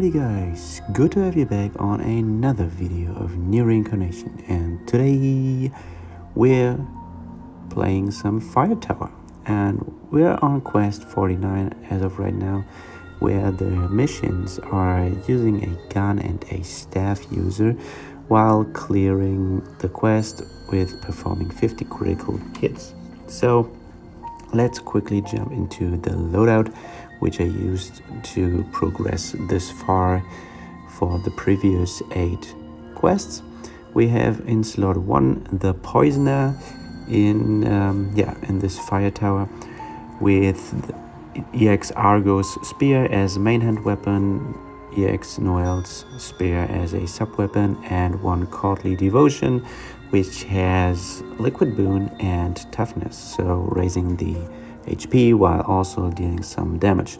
Alrighty guys, good to have you back on another video of NieR Reincarnation, and today we're playing some Fire Tower, and we're on quest 49 as of right now, where the missions are using a gun and a staff user while clearing the quest with performing 50 critical hits. So let's quickly jump into the loadout, which I used to progress this far for the previous 8 quests. We have in slot 1 the Poisoner in this Fire Tower with the EX Argo's Spear as main hand weapon, EX Noel's Spear as a sub weapon, and 1 Courtly Devotion, which has Liquid Boon and Toughness, so raising the HP while also dealing some damage.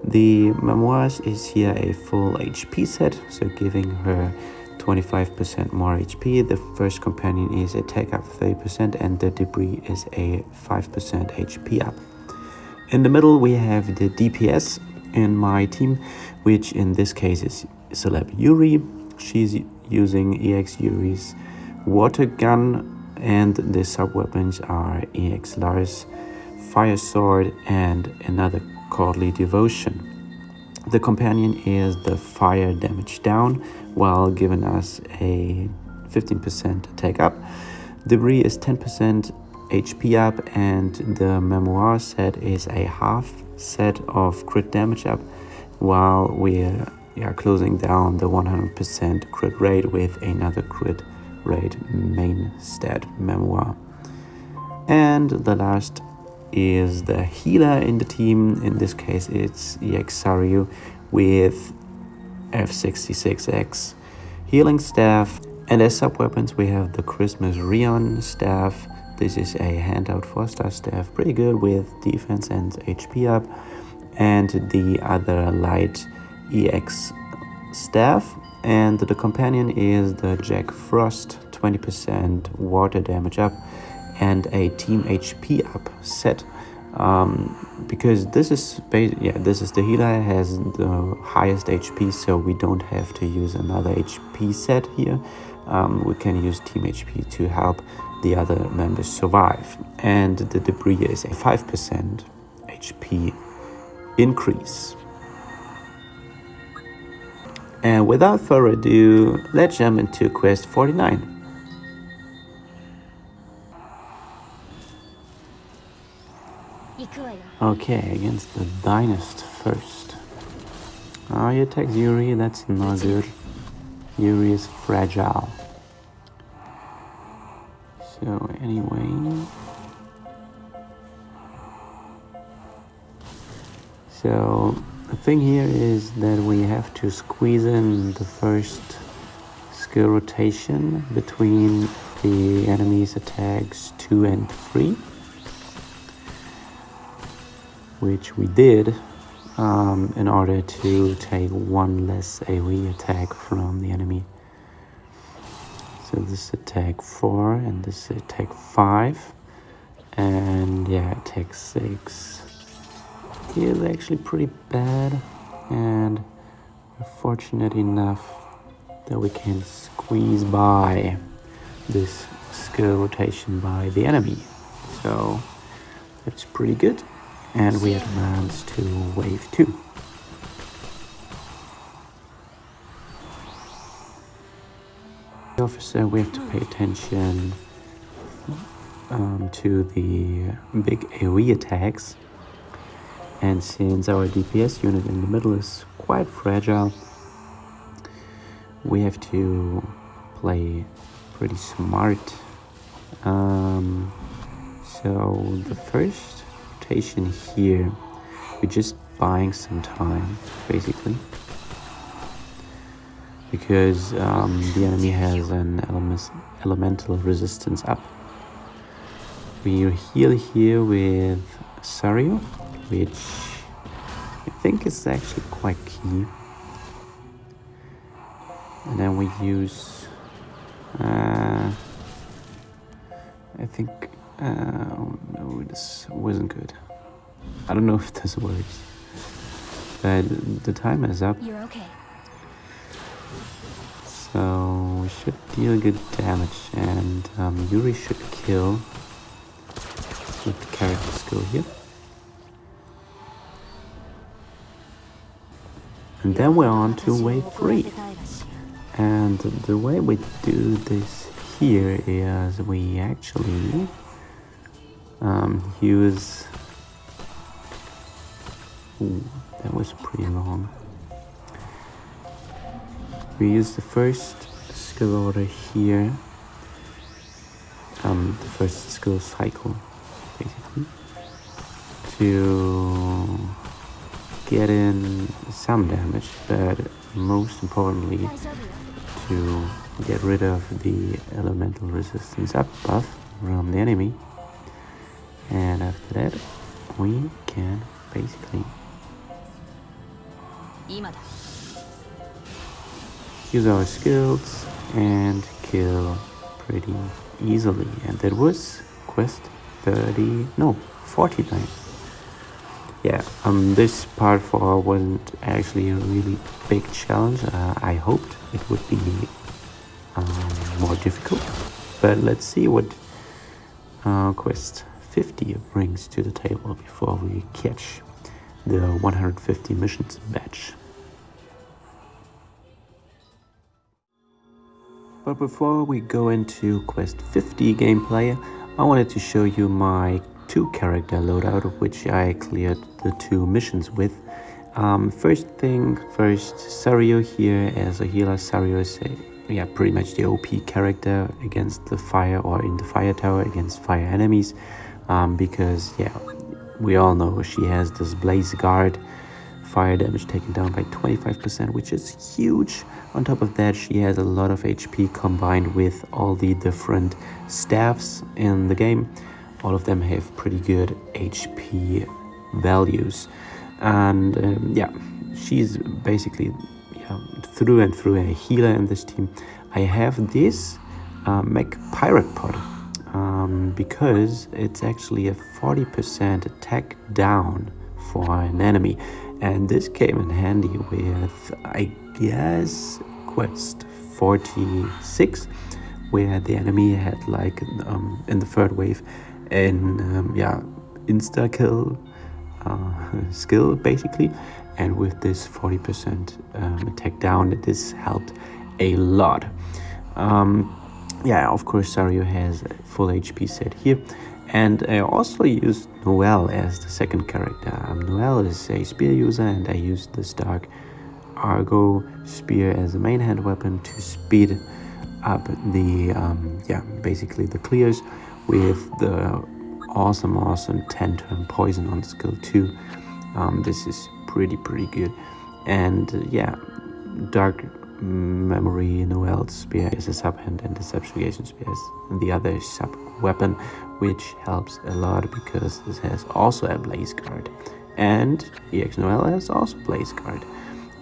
The Memoirs is here a full HP set, so giving her 25% more HP. The first companion is attack up 30%, and the Debris is a 5% HP up. In the middle we have the DPS in my team, which in this case is Celeb Yuri. She's using EX Yuri's water gun, and the sub weapons are EX Lars Fire Sword and another Courtly Devotion. The companion is the fire damage down while giving us a 15% attack up. Debris is 10% HP up, and the Memoir set is a half set of crit damage up while we are closing down the 100% crit rate with another crit rate main stat Memoir. And the last is the healer in the team. In this case it's EX Saryu with F66X healing staff, and as sub weapons we have the Christmas Rion staff. This is a handout 4-star staff, pretty good with defense and HP up, and the other light EX staff. And the companion is the Jack Frost 20% water damage up and a team HP up set, because this is the healer, has the highest HP, so we don't have to use another HP set here. We can use team HP to help the other members survive. And the Debris is a 5% HP increase. And without further ado, let's jump into quest 49. Okay, against the Dynast first. He attacks Yuri, that's not good. Yuri is fragile. So anyway, so the thing here is that we have to squeeze in the first skill rotation between the enemy's attacks 2 and 3. Which we did in order to take 1 less AoE attack from the enemy. So this is attack 4 and this is attack 5, and yeah, attack 6 is actually pretty bad, and we're fortunate enough that we can squeeze by this skill rotation by the enemy, so that's pretty good. And we advance to wave 2. The officer, we have to pay attention to the big AoE attacks, and since our DPS unit in the middle is quite fragile, we have to play pretty smart. So the first here, we're just buying some time basically, because the enemy has an elemental resistance up. We heal here with Saryu, which I think is actually quite key, and then we use I think oh no, this wasn't good. I don't know if this works. but the time is up. You're okay. So we should deal good damage, and Yuri should kill with the character skill here. And then we're on to wave 3. And the way we do this here is we actually use... Ooh, that was pretty long. We use the first skill order here, the first skill cycle, basically, to get in some damage, but most importantly, to get rid of the elemental resistance up buff from the enemy. And after that, we can basically use our skills and kill pretty easily. And that was quest 49. Yeah, this part 4 wasn't actually a really big challenge. I hoped it would be more difficult, but let's see what quest 50 brings to the table before we catch the 150 missions badge. But before we go into quest 50 gameplay, I wanted to show you my 2 character loadout, which I cleared the 2 missions with. First thing first, Sario here as a healer. Sario is pretty much the OP character against the fire, or in the fire tower against fire enemies, because we all know she has this blaze guard, fire damage taken down by 25%, which is huge. On top of that, she has a lot of HP combined with all the different staffs in the game. All of them have pretty good HP values, and she's basically through and through a healer in this team. I have this mech pirate pod because it's actually a 40% attack down for an enemy, and this came in handy with, I guess, quest 46, where the enemy had like in the third wave an insta kill skill basically, and with this 40% attack down, this helped a lot. Of course Sario has a full HP set here, and I also used Noelle as the second character. Noelle is a spear user, and I used the Stark Argo spear as a main hand weapon to speed up the basically the clears with the awesome 10-turn poison on skill 2. This is pretty good. And Dark Memory Noelle's spear is a sub-hand, and the Subjugation spear is the other sub-weapon, which helps a lot because this has also a blaze guard, and EX Noelle has also blaze guard.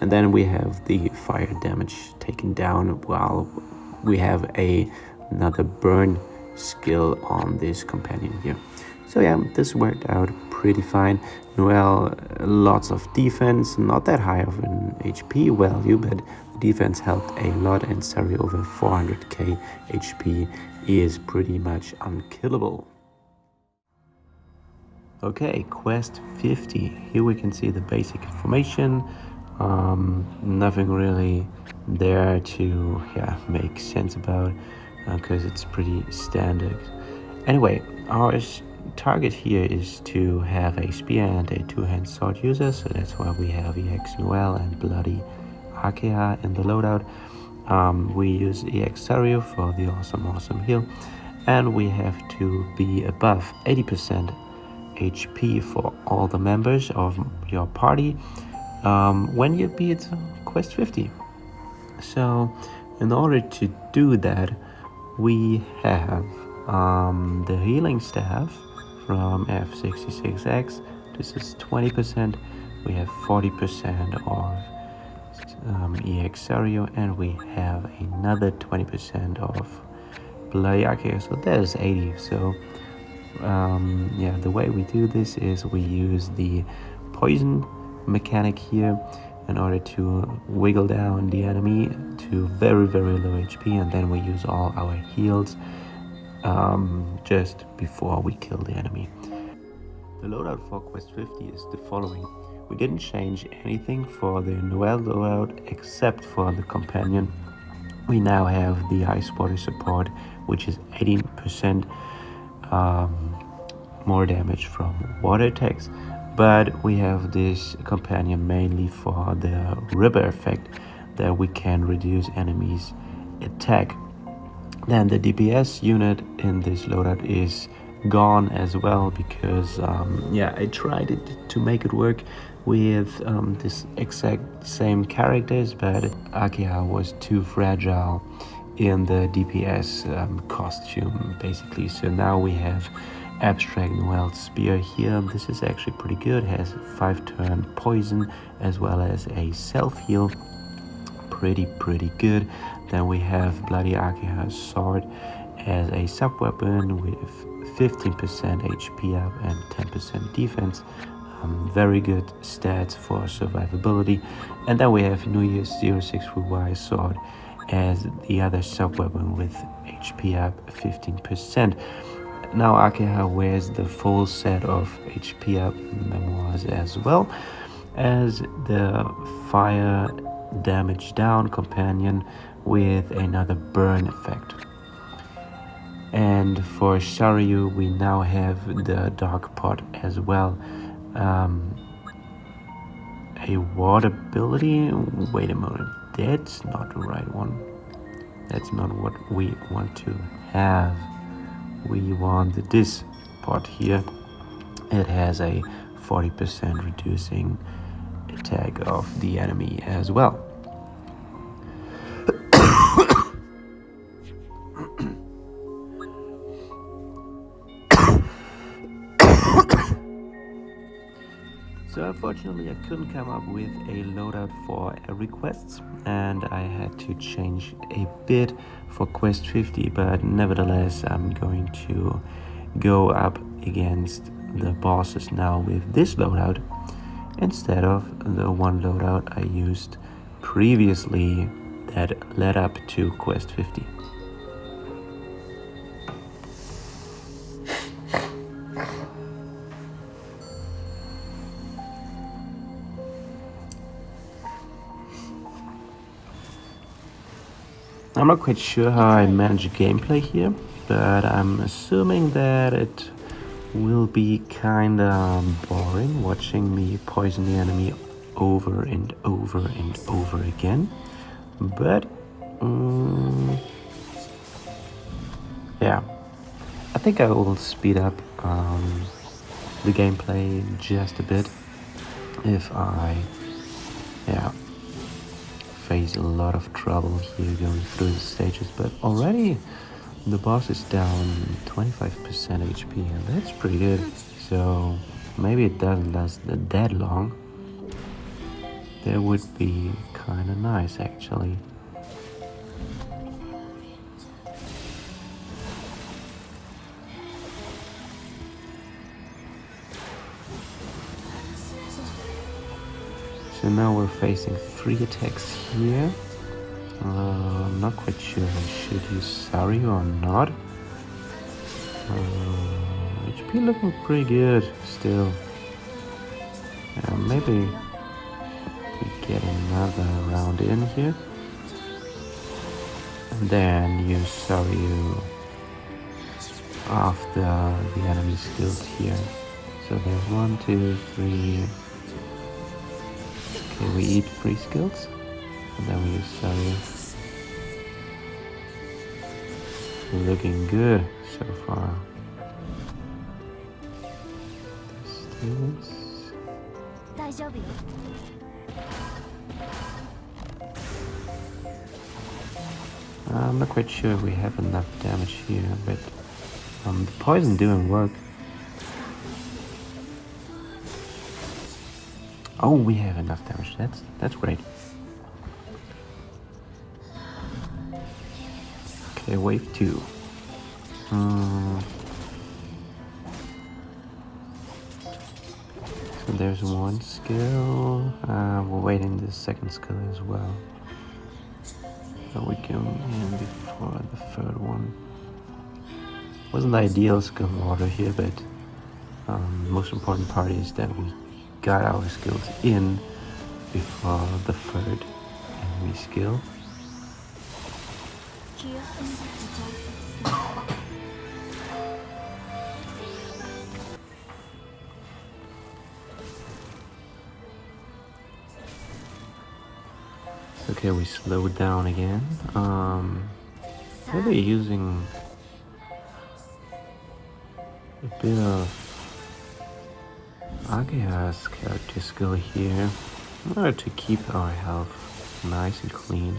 And then we have the fire damage taken down, while we have another burn skill on this companion here. So this worked out pretty fine. Noelle, lots of defense, not that high of an HP value, but defense helped a lot, and Sario over 400k HP is pretty much unkillable. Okay, quest 50. Here we can see the basic information. Nothing really there to make sense about, because it's pretty standard. Anyway, our target here is to have a spear and a 2-hand sword user, so that's why we have EX Noelle and Bloody Arkea in the loadout. We use EX Sario for the awesome heal, and we have to be above 80% HP for all the members of your party when you beat quest 50. So in order to do that, we have the healing staff from F66X. This is 20%. We have 40% of EX Sario, and we have another 20% of Bloody Arkea, so that is 80. So the way we do this is we use the poison mechanic here in order to wiggle down the enemy to very low HP, and then we use all our heals just before we kill the enemy. The loadout for Quest 50 is the following. We didn't change anything for the NieR loadout except for the companion. We now have the ice water support, which is 18% more damage from water attacks, but we have this companion mainly for the river effect, that we can reduce enemies' attack. Then the DPS unit in this loadout is gone as well, because I tried to make it work with this exact same characters, but Akiha was too fragile in the DPS costume basically. So now we have Abstract Noel's Spear here. This is actually pretty good, has 5-turn poison as well as a self-heal. Pretty good. Then we have Bloody Akiha's sword as a sub-weapon with 15% HP up and 10% defense. Very good stats for survivability. And then we have NieR 06Y sword as the other sub-weapon with HP up 15%. Now Akiha wears the full set of HP up memoirs as well as the fire damage down companion with another burn effect. And for Sharyu we now have the dark pot as well. A water ability. Wait a moment, that's not the right one. That's not what we want to have. We want this pot here. It has a 40% reducing attack of the enemy as well. So unfortunately I couldn't come up with a loadout for requests, and I had to change a bit for Quest 50, but nevertheless I'm going to go up against the bosses now with this loadout instead of the one loadout I used previously that led up to Quest 50. I'm not quite sure how I manage gameplay here, but I'm assuming that it will be kinda boring watching me poison the enemy over and over and over again. But yeah, I think I will speed up the gameplay just a bit if I face a lot of trouble here going through the stages. But already the boss is down 25% HP, and that's pretty good. So maybe it doesn't last that long. That would be kind of nice actually. So now we're facing 3 attacks here. I'm not quite sure if I should use Sharyu or not. HP looking pretty good still. Maybe we get another round in here. And then use Sharyu after the enemy skills here. So there's 1, 2, 3. Okay, we eat 3 skills, and then we use Sharyu. Looking good so far. I'm not quite sure if we have enough damage here, but the poison doing work. Oh, we have enough damage. That's great. Okay, wave 2. So there's one skill. We're waiting the second skill as well. So we can in before the third one. Wasn't the ideal skill order here, but most important part is that we got our skills in before the third enemy skill. Okay, we slow down again. Maybe using a bit of Ageha's character skill here in order to keep our health nice and clean.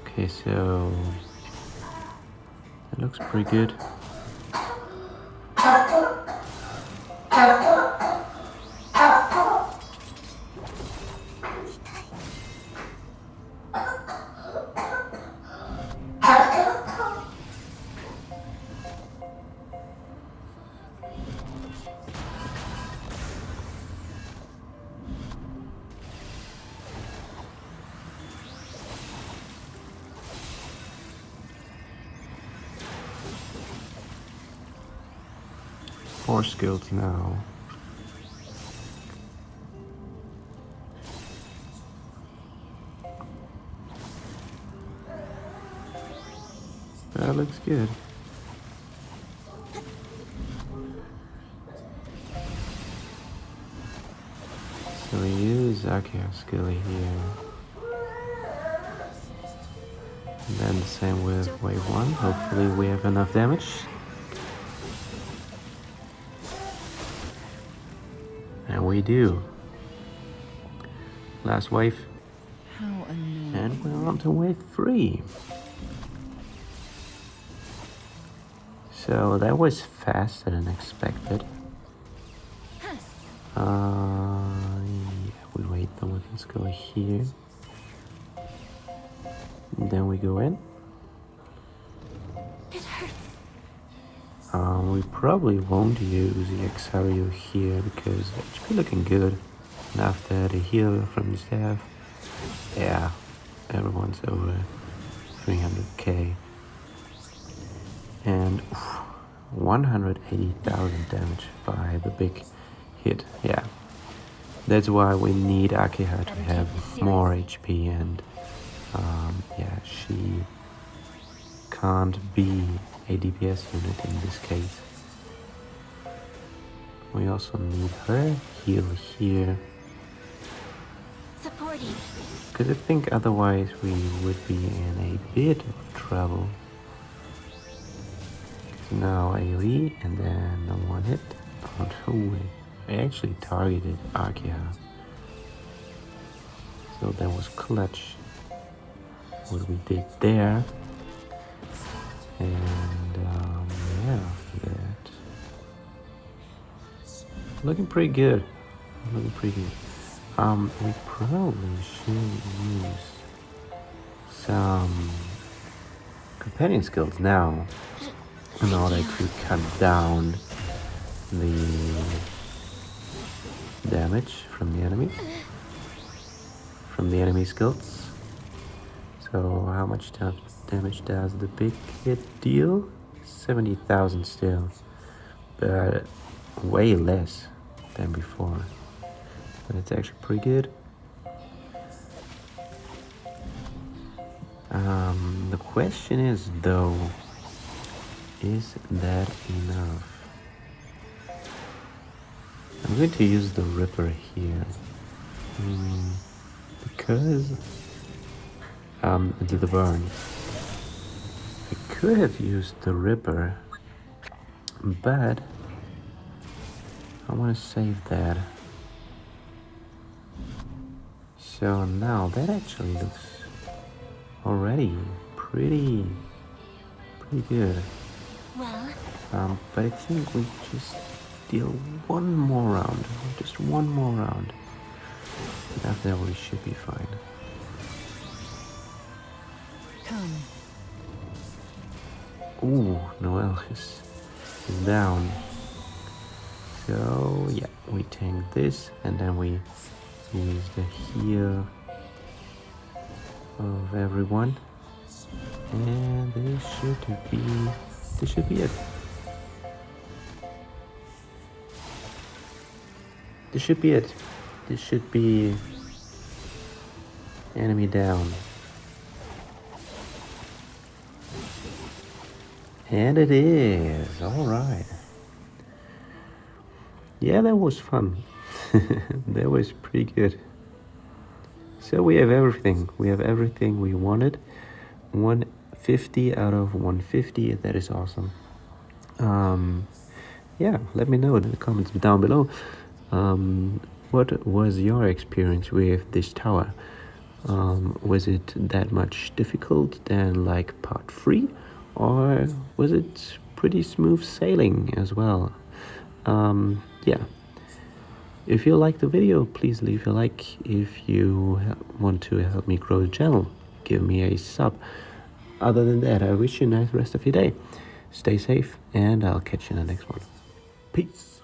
Okay, so it looks pretty good. Four skills now. That looks good. So we use Akeha's skill here. And then the same with wave 1. Hopefully we have enough damage. And we do. Last wave. And we're on to wave 3. So that was faster than expected. Yeah, we wait, then we can go here. And then we go in. It hurts. We probably won't use the Exario here because HP looking good. And after the heal from the staff, yeah, everyone's over 300k. And 180,000 damage by the big hit. Yeah, that's why we need Akeha to have more HP, and yeah, she can't be a DPS unit in this case. We also need her heal here, Supporting. because I think otherwise we would be in a bit of trouble. Now AoE and then the one hit. Oh no way. I actually targeted Akeha. So that was clutch what we did there. And yeah, after that, looking pretty good. Looking pretty good. We probably should use some companion skills now in order to cut down the damage from the enemy skills. So how much damage does the big hit deal? 70,000 still, but way less than before. But it's actually pretty good. The question is though, is that enough? I'm going to use the Ripper here. Because into the burn. I could have used the Ripper, but I want to save that. So now that actually looks already pretty good. Well, But I think we just deal one more round, just one more round. And after that we should be fine. come. Ooh, Noel is down. So yeah, we tank this and then we use the heal of everyone, and this should be it. This should be it. This should be enemy down. And it is. Alright. Yeah, that was fun. That was pretty good. So we have everything. We have everything we wanted. 150 out of 150. That is awesome. Yeah, let me know in the comments down below. What was your experience with this tower? Was it that much difficult than like part 3? Or was it pretty smooth sailing as well? Yeah. If you liked the video, please leave a like. If you want to help me grow the channel, give me a sub. Other than that, I wish you a nice rest of your day. Stay safe, and I'll catch you in the next one. Peace.